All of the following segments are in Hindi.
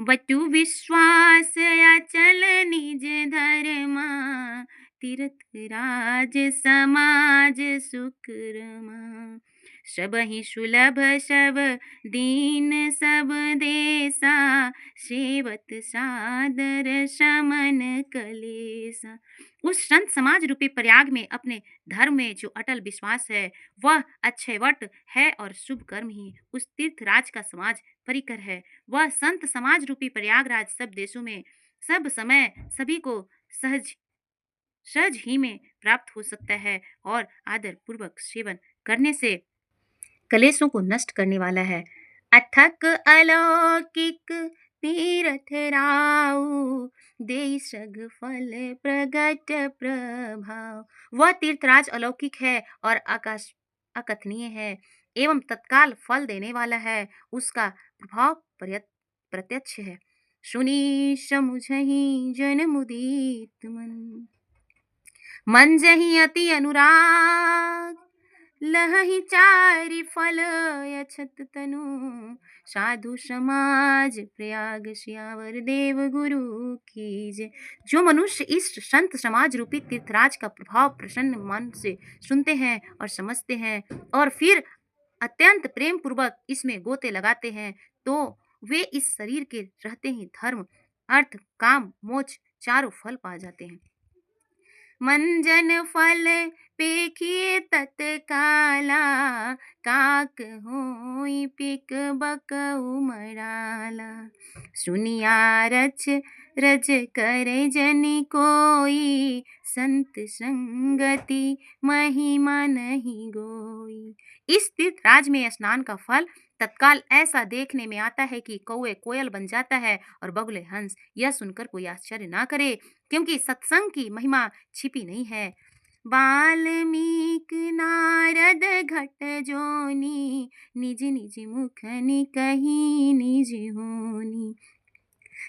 वटु विश्वास अचल निज धर्मा, तीर्थ राज समाज सुकरमा। सबहि सुलभ सब दीन सब देसा, सेवत सादर समन कलेसा। उस संत समाज रूपी प्रयाग में अपने धर्म में जो अटल विश्वास है वह अक्षयवट है और शुभ कर्म ही उस तीर्थ राज का समाज परिकर है। वह संत समाज रूपी प्रयागराज सब देशों में सब समय सभी को सहज सहज ही में प्राप्त हो सकता है और आदर पूर्वक सेवन करने से कलेशों को नष्ट करने वाला है। अथक अलौकिक तीर्थ राउ, दे सग फल प्रगट प्रभाव। वह तीर्थराज अलौकिक है और आकाश अकथनीय है एवं तत्काल फल देने वाला है। उसका प्रभाव प्रत्यक्ष है। सुनी समुझहि जन मुदित मन, मन जहि अति अनुराग। लहहि चारि फल अछत तनु, साधु समाज प्रयाग सियावर देव गुरु की जय। जो मनुष्य इस संत समाज रूपी तीर्थराज का प्रभाव प्रसन्न मन से सुनते हैं और समझते हैं और फिर अत्यंत प्रेम पूर्वक इसमें गोते लगाते हैं, तो वे इस शरीर के रहते ही धर्म अर्थ काम मोक्ष चारों फल पा जाते हैं। मंजन फल पेखिए तत्काला, काक होई पिक बक उमराला। सुनिया रच रज करे जनि कोई, संत संगति महिमा नहीं गोई। इस तीर्थ राज में स्नान का फल तत्काल ऐसा देखने में आता है कि कौए कोयल बन जाता है और बगुले हंस। यह सुनकर कोई आश्चर्य ना करे, क्योंकि सत्संग की महिमा छिपी नहीं है। वाल्मीकि नारद घट जोनी, निज निज मुख कही निज होनी।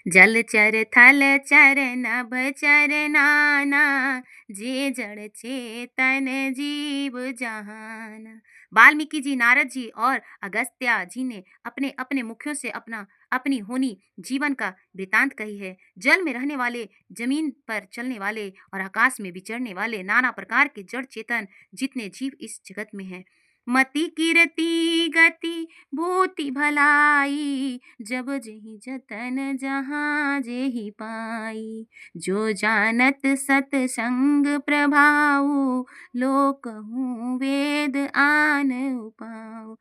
जलचर थलचर नभ चर नाना, जे जड़ चेतन जीव जहाना। वाल्मीकि जी, नारद जी और अगस्त्या जी ने अपने अपने मुखों से अपनी होनी जीवन का वृतांत कही है। जल में रहने वाले, जमीन पर चलने वाले और आकाश में विचरने वाले नाना प्रकार के जड़ चेतन जितने जीव इस जगत में हैं। मति कीरति गति भूति भलाई, जब जेहि जतन जहाँ जेहि पाई। जो जानत सतसंग प्रभाऊ, लोकहूँ वेद आन उपाऊ।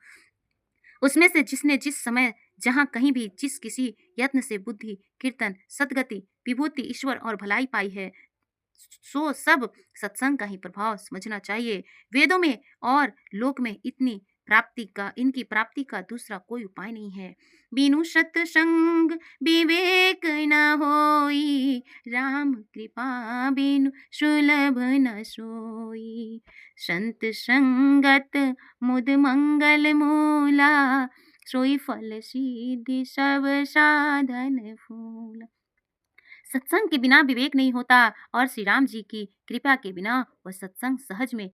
उसमें से जिसने जिस समय जहाँ कहीं भी जिस किसी यत्न से बुद्धि कीर्तन सदगति विभूति ईश्वर और भलाई पाई है, सो सब सत्संग का ही प्रभाव समझना चाहिए। वेदों में और लोक में इनकी प्राप्ति का दूसरा कोई उपाय नहीं है। बिनु सत्संग विवेक न होई, राम कृपा बिनु सुलभ न सोई। संत संगत मुद मंगल मूला, सोई फल सिद्धि सब साधन फूला। सत्संग के बिना विवेक नहीं होता और श्री राम जी की कृपा के बिना वह सत्संग सहज में